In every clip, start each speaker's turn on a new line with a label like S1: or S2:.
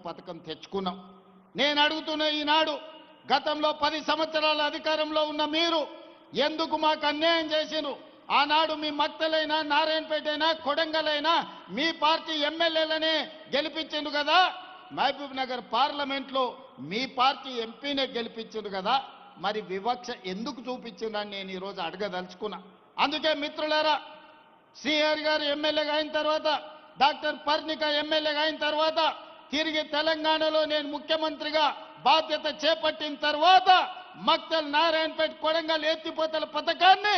S1: పథకం తెచ్చుకున్నాం. నేను అడుగుతున్న ఈనాడు గతంలో 10 సంవత్సరాల అధికారంలో ఉన్న మీరు ఎందుకు మాకు అన్యాయం చేసిరు? ఆనాడు మీ మక్తలైనా నారాయణపేటైనా కొడంగలైనా మీ పార్టీ ఎమ్మెల్యేలనే గెలిపించిండు కదా, మహబూబ్ నగర్ పార్లమెంట్లో మీ పార్టీ ఎంపీనే గెలిపించిండు కదా, మరి వివక్ష ఎందుకు చూపించిందని నేను ఈరోజు అడగదలుచుకున్నా. అందుకే మిత్రులారా, శ్రీహరి గారు ఎమ్మెల్యేగా అయిన తర్వాత, డాక్టర్ పర్ణిక ఎమ్మెల్యేగా అయిన తర్వాత, తిరిగి తెలంగాణలో నేను ముఖ్యమంత్రిగా బాధ్యత చేపట్టిన తర్వాత మక్తల్ నారాయణపేట కొడంగల్ ఎత్తిపోతల పథకాన్ని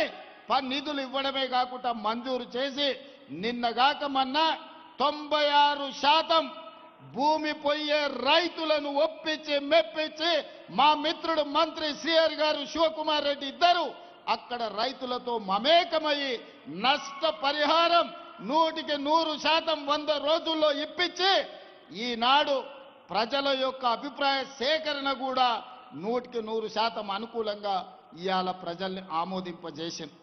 S1: నిధులు ఇవ్వడమే కాకుండా మంజూరు చేసి నిన్నగాక మొన్న 96% భూమి పోయే రైతులను ఒప్పించి మెప్పించి మా మిత్రుడు మంత్రి శ్రీహరి గారు శివకుమార్ రెడ్డి ఇద్దరు అక్కడ రైతులతో మమేకమయ్యి నష్టపరిహారం 100% 100 రోజుల్లో ఇప్పించి ఈనాడు ప్రజల యొక్క అభిప్రాయ సేకరణ కూడా 100% అనుకూలంగా ఇవాళ ప్రజల్ని ఆమోదింపజేసింది.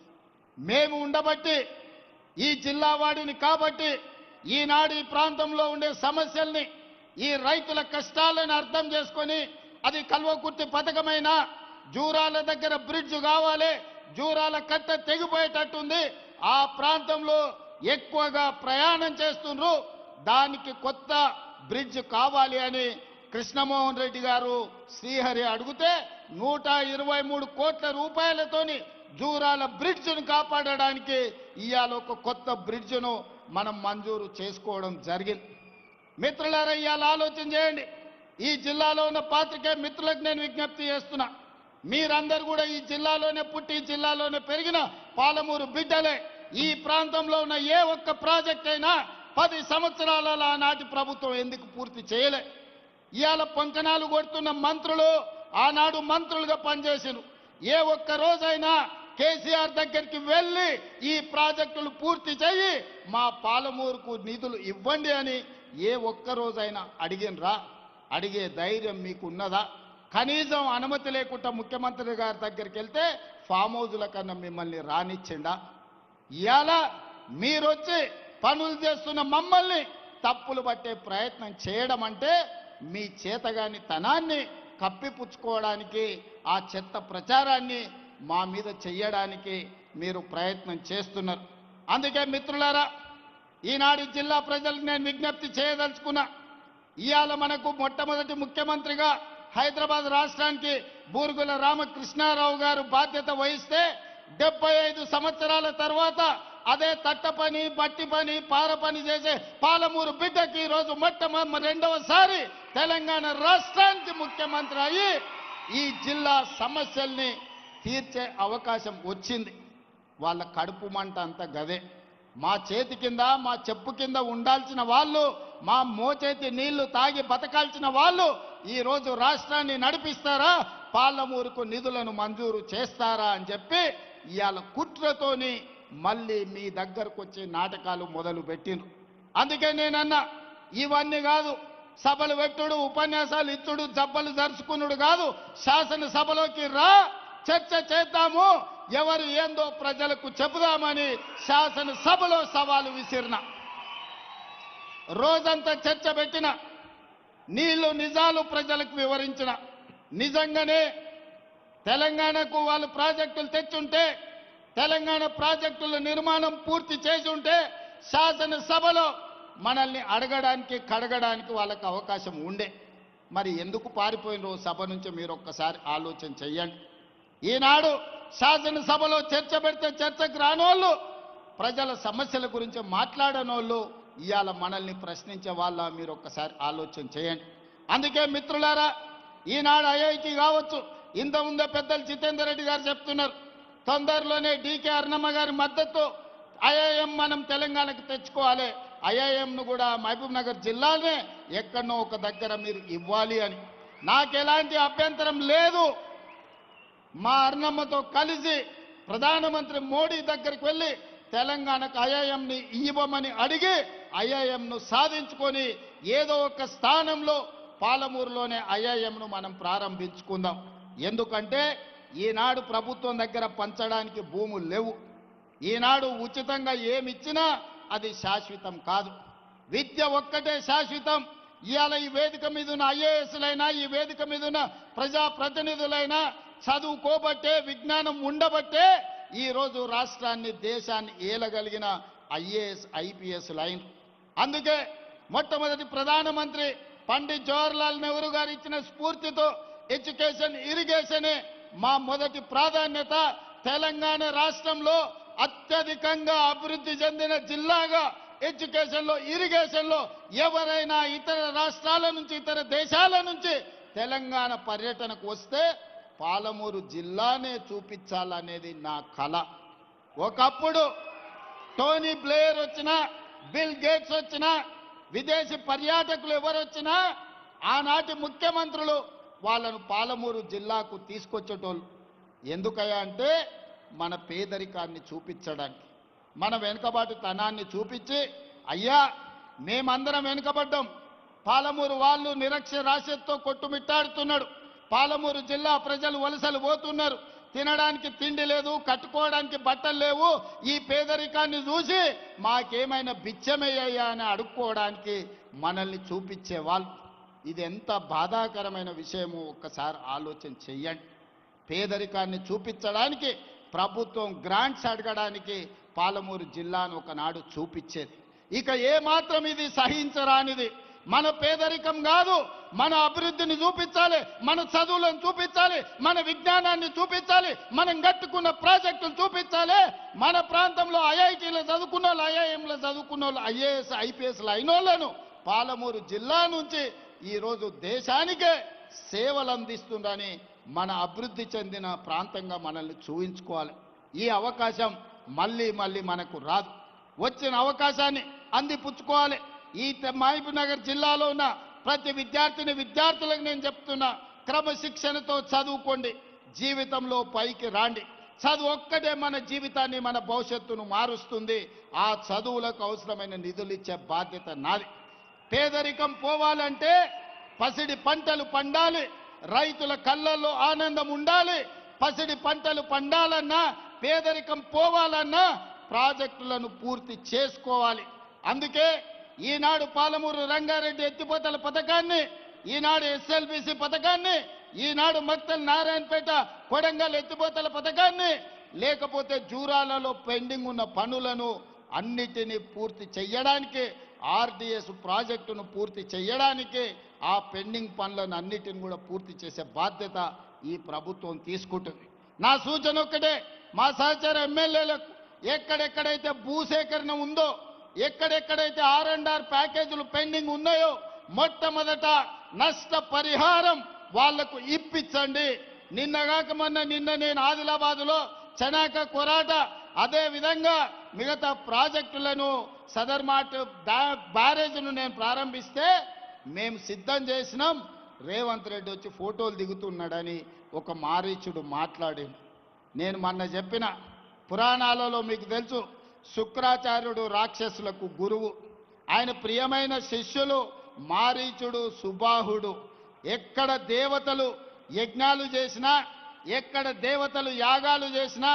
S1: మేము ఉండబట్టి, ఈ జిల్లా వాడిని కాబట్టి ఈనాడు ఈ ప్రాంతంలో ఉండే సమస్యల్ని, ఈ రైతుల కష్టాలను అర్థం చేసుకొని, అది కల్వకుర్తి పథకమైన జూరాల దగ్గర బ్రిడ్జ్ కావాలి, జూరాల కట్ట తెగిపోయేటట్టుంది, ఆ ప్రాంతంలో ఎక్కువగా ప్రయాణం చేస్తున్నారు, దానికి కొత్త బ్రిడ్జ్ కావాలి అని కృష్ణమోహన్ రెడ్డి గారు శ్రీహరి అడిగితే 123 కోట్ల రూపాయలతోని జూరాల బ్రిడ్జ్ను కాపాడడానికి ఇవాళ ఒక కొత్త బ్రిడ్జ్ను మనం మంజూరు చేసుకోవడం జరిగింది. మిత్రులారా, ఇవాళ ఆలోచన చేయండి. ఈ జిల్లాలో ఉన్న పాత్రికేయ మిత్రులకు నేను విజ్ఞప్తి చేస్తున్నా, మీరందరూ కూడా ఈ జిల్లాలోనే పుట్టి ఈ జిల్లాలోనే పెరిగిన పాలమూరు బిడ్డలే. ఈ ప్రాంతంలో ఉన్న ఏ ఒక్క ప్రాజెక్ట్ అయినా 10 సంవత్సరాల నాటి ప్రభుత్వం ఎందుకు పూర్తి చేయలే? ఇవాళ పొంకనాలు కొడుతున్న మంత్రులు ఆనాడు మంత్రులుగా పనిచేసిరు. ఏ ఒక్క రోజైనా కేసీఆర్ దగ్గరికి వెళ్ళి ఈ ప్రాజెక్టులు పూర్తి చేయి, మా పాలమూరుకు నిధులు ఇవ్వండి అని ఏ ఒక్క రోజైనా అడిగినరా? అడిగే ధైర్యం మీకు ఉన్నదా? కనీసం అనుమతి లేకుండా ముఖ్యమంత్రి గారి దగ్గరికి వెళ్తే ఫామ్ హౌజుల కన్నా మిమ్మల్ని రానిచ్చిండా? ఇవాళ మీరొచ్చి పనులు చేస్తున్న మమ్మల్ని తప్పులు పట్టే ప్రయత్నం చేయడం అంటే మీ చేతగాని తనాన్ని కప్పిపుచ్చుకోవడానికి, ఆ చెత్త ప్రచారాన్ని మా మీద చెయ్యడానికి మీరు ప్రయత్నం చేస్తున్నారు. అందుకే మిత్రులారా, ఈనాడు జిల్లా ప్రజలకు నేను విజ్ఞప్తి చేయదలుచుకున్నా. ఇవాళ మనకు మొట్టమొదటి ముఖ్యమంత్రిగా హైదరాబాద్ రాష్ట్రానికి బూరుగుల రామకృష్ణారావు గారు బాధ్యత వహిస్తే 75 సంవత్సరాల తర్వాత అదే తట్ట పని, బట్టి పని, పార పని చేసే పాలమూరు బిడ్డకి ఈరోజు రెండవసారి తెలంగాణ రాష్ట్రానికి ముఖ్యమంత్రి అయ్యి ఈ జిల్లా సమస్యల్ని తీర్చే అవకాశం వచ్చింది. వాళ్ళ కడుపు మంట అంతా గదే. మా చేతి కింద, మా చెప్పు కింద ఉండాల్సిన వాళ్ళు, మా మోచేతి నీళ్లు తాగి బతకాల్సిన వాళ్ళు ఈరోజు రాష్ట్రాన్ని నడిపిస్తారా, పాలమూరుకు నిధులను మంజూరు చేస్తారా అని చెప్పి ఇవాళ కుట్రతోని మళ్ళీ మీ దగ్గరకు వచ్చి నాటకాలు మొదలు పెట్టిండ్రు. అందుకే నేనన్నా, ఇవన్నీ కాదు, సభలు పెట్టుడు, ఉపన్యాసాలు ఇచ్చుడు, జబ్బలు జరుచుకున్నాడు కాదు, శాసనసభలోకి రా, చర్చ చేద్దాము, ఎవరు ఏందో ప్రజలకు చెబుదామని శాసనసభలో సవాలు విసిరిన. రోజంతా చర్చ పెట్టిన, నీళ్లు నిజాలు ప్రజలకు వివరించిన. నిజంగానే తెలంగాణకు వాళ్ళు ప్రాజెక్టులు తెచ్చుంటే, తెలంగాణ ప్రాజెక్టుల నిర్మాణం పూర్తి చేసి ఉంటే శాసనసభలో మనల్ని అడగడానికి కడగడానికి వాళ్ళకి అవకాశం ఉండే. మరి ఎందుకు పారిపోయినో సభ నుంచి మీరు ఒక్కసారి ఆలోచన చెయ్యండి. ఈనాడు శాసనసభలో చర్చ పెడితే చర్చకు రానోళ్ళు, ప్రజల సమస్యల గురించి మాట్లాడనోళ్ళు ఇవాళ మనల్ని ప్రశ్నించే వాళ్ళ మీరు ఒక్కసారి ఆలోచన చేయండి. అందుకే మిత్రులారా, ఈనాడు ఐఐటి కావచ్చు, ఇంతకుముందే పెద్దలు జితేందర్ రెడ్డి గారు చెప్తున్నారు, తొందరలోనే డీకే అరుణమ్మ గారి మద్దతు ఐఐఎం మనం తెలంగాణకు తెచ్చుకోవాలి, ఐఐఎంను కూడా మహబూబ్ నగర్ జిల్లానే ఎక్కడనో ఒక దగ్గర మీరు ఇవ్వాలి అని. నాకెలాంటి అభ్యంతరం లేదు. మా అరుణమ్మతో కలిసి ప్రధానమంత్రి మోడీ దగ్గరికి వెళ్ళి తెలంగాణకు ఐఐఎంని ఇవ్వమని అడిగి ఐఐఎంను సాధించుకొని ఏదో ఒక స్థానంలో పాలమూరులోనే ఐఐఎంను మనం ప్రారంభించుకుందాం. ఎందుకంటే ఈనాడు ప్రభుత్వం దగ్గర పంచడానికి భూములు లేవు. ఈనాడు ఉచితంగా ఏమిచ్చినా అది శాశ్వతం కాదు. విద్య ఒక్కటే శాశ్వతం, ఇవాళ ఈ వేదిక మీద ఉన్న ఐఏఎస్లైనా ఈ వేదిక మీద ఉన్న ప్రజాప్రతినిధులైనా చదువుకోబట్టే విజ్ఞానం ఉండబట్టే ఈ రోజు రాష్ట్రాన్ని దేశాన్ని ఏలగలిగిన ఐఏఎస్ ఐపీఎస్ లైన్. అందుకే మొట్టమొదటి ప్రధానమంత్రి పండిత్ జవహర్లాల్ నెహ్రూ గారు ఇచ్చిన స్ఫూర్తితో ఎడ్యుకేషన్ ఇరిగేషనే మా మొదటి ప్రాధాన్యత. తెలంగాణ రాష్ట్రంలో అత్యధికంగా అభివృద్ధి చెందిన జిల్లాగా ఎడ్యుకేషన్లో ఇరిగేషన్లో ఎవరైనా ఇతర రాష్ట్రాల నుంచి ఇతర దేశాల నుంచి తెలంగాణ పర్యటనకు వస్తే పాలమూరు జిల్లానే చూపించాలనేది నా కల. ఒకప్పుడు టోనీ బ్లేయర్ వచ్చినా బిల్ గేట్స్ వచ్చినా విదేశీ పర్యాటకులు ఎవరు వచ్చినా ఆనాటి ముఖ్యమంత్రులు వాళ్ళను పాలమూరు జిల్లాకు తీసుకొచ్చేటోళ్ళు. ఎందుకయ్యా అంటే మన పేదరికాన్ని చూపించడానికి, మన వెనుకబాటుతనాన్ని చూపించి అయ్యా మేమందరం వెనుకబడ్డాం, పాలమూరు వాళ్ళు నిరక్షరాస్యతతో కొట్టుమిట్టాడుతున్నాడు, పాలమూరు జిల్లా ప్రజలు వలసలు పోతున్నారు, తినడానికి తిండి లేదు, కట్టుకోవడానికి బట్టలు లేవు, ఈ పేదరికాన్ని చూసి మాకేమైనా బిచ్చమయ్యా అని అడుక్కోవడానికి మనల్ని చూపించేవాళ్ళు. ఇది ఎంత బాధాకరమైన విషయమో ఒక్కసారి ఆలోచన చెయ్యండి. పేదరికాన్ని చూపించడానికి ప్రభుత్వం గ్రాంట్స్ అడగడానికి పాలమూరు జిల్లాను ఒకనాడు చూపించేది. ఇక ఏమాత్రం ఇది సహించరానిది. మన పేదరికం కాదు, మన అభివృద్ధిని చూపించాలి, మన చదువులను చూపించాలి, మన విజ్ఞానాన్ని చూపించాలి, మనం కట్టుకున్న ప్రాజెక్టులు చూపించాలి. మన ప్రాంతంలో ఐఐటీలో చదువుకున్న వాళ్ళు, ఐఐఎంలో చదువుకున్న వాళ్ళు, ఐఏఎస్ ఐపీఎస్లు అయిన వాళ్ళను పాలమూరు జిల్లా నుంచి ఈరోజు దేశానికే సేవలు అందిస్తుందని మన అభివృద్ధి చెందిన ప్రాంతంగా మనల్ని చూయించుకోవాలి. ఈ అవకాశం మళ్ళీ మళ్ళీ మనకు రాదు. వచ్చిన అవకాశాన్ని అందిపుచ్చుకోవాలి. ఈ మహబూబ్ నగర్ జిల్లాలో ఉన్న ప్రతి విద్యార్థులకు నేను చెప్తున్నా, క్రమశిక్షణతో చదువుకోండి, జీవితంలో పైకి రాండి. చదువు ఒక్కటే మన జీవితాన్ని మన భవిష్యత్తును మారుస్తుంది. ఆ చదువులకు అవసరమైన నిధులు ఇచ్చే బాధ్యత నాది. పేదరికం పోవాలంటే పసిడి పంటలు పండాలి, రైతుల కళ్ళల్లో ఆనందం ఉండాలి. పసిడి పంటలు పండాలన్నా పేదరికం పోవాలన్నా ప్రాజెక్టులను పూర్తి చేసుకోవాలి. అందుకే ఈనాడు పాలమూరు రంగారెడ్డి ఎత్తిపోతల పథకాన్ని, ఈనాడు ఎస్ఎల్బిసి పథకాన్ని, ఈనాడు మక్తల్ నారాయణపేట కొడంగల్ ఎత్తిపోతల పథకాన్ని, లేకపోతే జూరాలలో పెండింగ్ ఉన్న పనులను అన్నిటినీ పూర్తి చేయడానికి, ఆర్డీఎస్ ప్రాజెక్టును పూర్తి చేయడానికి, ఆ పెండింగ్ పనులను అన్నిటిని కూడా పూర్తి చేసే బాధ్యత ఈ ప్రభుత్వం తీసుకుంటుంది. నా సూచన ఒక్కటే, మా సహచర ఎమ్మెల్యేలకు ఎక్కడెక్కడైతే భూసేకరణ ఉందో, ఎక్కడెక్కడైతే R&R ప్యాకేజీలు పెండింగ్ ఉన్నాయో మొట్టమొదట నష్టపరిహారం వాళ్లకు ఇప్పించండి. నిన్న నేను ఆదిలాబాదులో చనాక కొరాట, అదే విధంగా మిగతా ప్రాజెక్టులను సదర్మాట్ బ్యారేజ్ను నేను ప్రారంభిస్తే మేము సిద్ధం చేసినాం. రేవంత్ రెడ్డి వచ్చి ఫోటోలు దిగుతున్నాడని ఒక మారీచుడు మాట్లాడింది. నేను మొన్న చెప్పిన పురాణాలలో మీకు తెలుసు, శుక్రాచార్యుడు రాక్షసులకు గురువు, ఆయన ప్రియమైన శిష్యులు మారీచుడు, సుబాహుడు. ఎక్కడ దేవతలు యజ్ఞాలు చేసినా, ఎక్కడ దేవతలు యాగాలు చేసినా,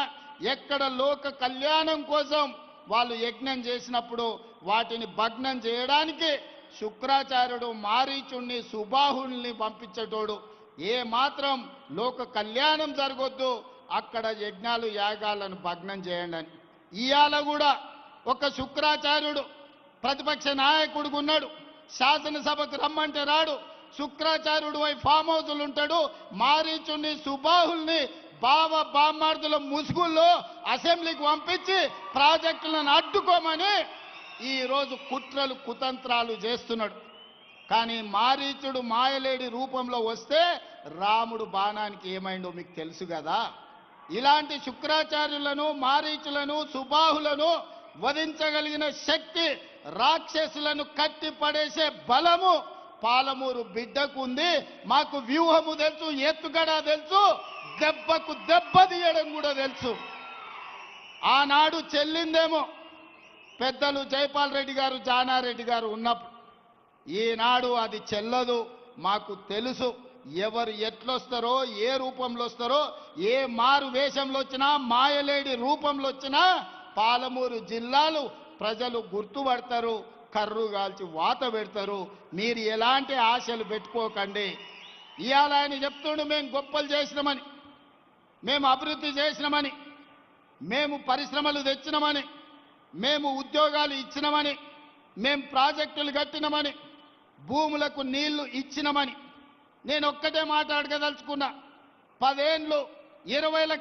S1: ఎక్కడ లోక కళ్యాణం కోసం వాళ్ళు యజ్ఞం చేసినప్పుడు వాటిని భగ్నం చేయడానికి శుక్రాచార్యుడు మారీచుణ్ణి, సుబాహుల్ని పంపించేటోడు. ఏ మాత్రం లోక కళ్యాణం జరగొద్దు, అక్కడ యజ్ఞాలు యాగాలను భగ్నం చేయండి అని. ఇవాళ కూడా ఒక శుక్రాచార్యుడు ప్రతిపక్ష నాయకుడిగా ఉన్నాడు, శాసనసభకు రమ్మంటే రాడు, శుక్రాచార్యుడు వై ఫామ్ హౌస్లు ఉంటాడు. మారీచుణ్ణి, సుబాహుల్ని బామ్మార్దుల ముసుగుల్లో అసెంబ్లీకి పంపించి ప్రాజెక్టులను అడ్డుకోమని ఈరోజు కుట్రలు కుతంత్రాలు చేస్తున్నాడు. కానీ మారీచుడు మాయలేడి రూపంలో వస్తే రాముడు బాణానికి ఏమైందో మీకు తెలుసు కదా. ఇలాంటి శుక్రాచార్యులను, మారీచులను, సుబాహులను వధించగలిగిన శక్తి, రాక్షసులను కట్టి పడేసే బలము పాలమూరు బిడ్డకు ఉంది. మాకు వ్యూహము తెలుసు, ఎత్తుగడ తెలుసు, దెబ్బకు దెబ్బ తీయడం కూడా తెలుసు. ఆనాడు చెల్లిందేమో పెద్దలు జైపాల్ రెడ్డి గారు, జానారెడ్డి గారు ఉన్నప్పుడు. ఈనాడు అది చెల్లదు. మాకు తెలుసు ఎవరు ఎట్లొస్తారో, ఏ రూపంలో వస్తారో, ఏ మారు వేషంలో వచ్చినా, మాయలేడి రూపంలో వచ్చినా పాలమూరు జిల్లాలు ప్రజలు గుర్తుపడతారు. కర్రు కాల్చి వాత పెడతారు. మీరు ఎలాంటి ఆశలు పెట్టుకోకండి. ఇవాళ ఆయన చెప్తుండు మేము గొప్పలు చేసినామని, మేము అభివృద్ధి చేసినామని, మేము పరిశ్రమలు తెచ్చినామని, మేము ఉద్యోగాలు ఇచ్చినామని, మేము ప్రాజెక్టులు కట్టినామని, భూములకు నీళ్లు ఇచ్చినామని. నేను ఒక్కటే మాట్లాడగదలుచుకున్నా. 10 ఏళ్ళు 20 లక్షల